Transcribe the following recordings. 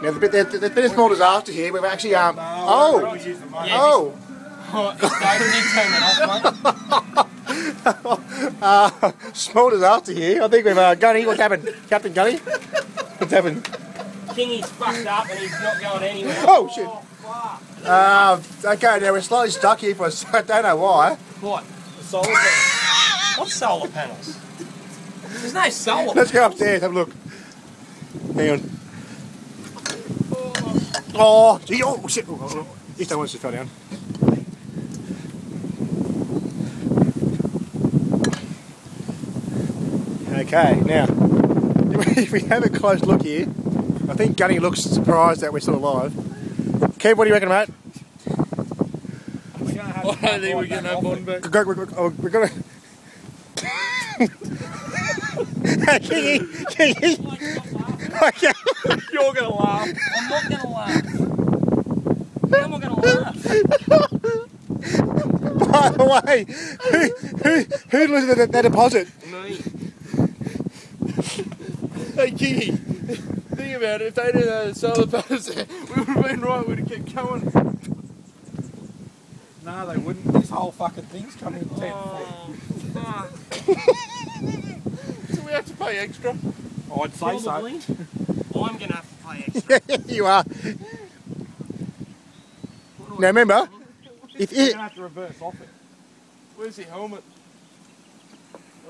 Now there's been a small disaster here. We've actually oh. Small disaster here. I think we've Gunny. What's happened, Captain Gunny? What's happened? Kingy's fucked up and he's not going anywhere. Oh shit! Okay, now we're slightly stuck here for a second. I don't know why. What? The solar panels? What solar panels? There's no solar. Let's go upstairs. Have a look. Hang on. Oh, gee, oh shit! This one just fell down. Okay, now if we have a close look here, I think Gunny looks surprised that we're still alive. Kev, what do you reckon, mate? I don't think we're getting that bond back. We're gonna. Hey, Kingy! You're gonna laugh. I'm not gonna laugh. How am I gonna laugh? By the way, who loses that deposit? Me. Hey, Kingy, think about it. If they didn't have the solar panels there, we would have been right. We'd have kept going. No, they wouldn't. This whole fucking thing's coming in 10 feet. Fuck. So we have to pay extra. Oh, I'd say Probably. so. I'm gonna have to pay extra. You are. Now remember, if You're it. gonna have to reverse off it. Where's the helmet?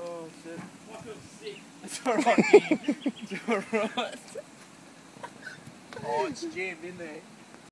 Oh shit. I feel sick. It's alright, Kingy. It's alright. Oh, it's jammed in there.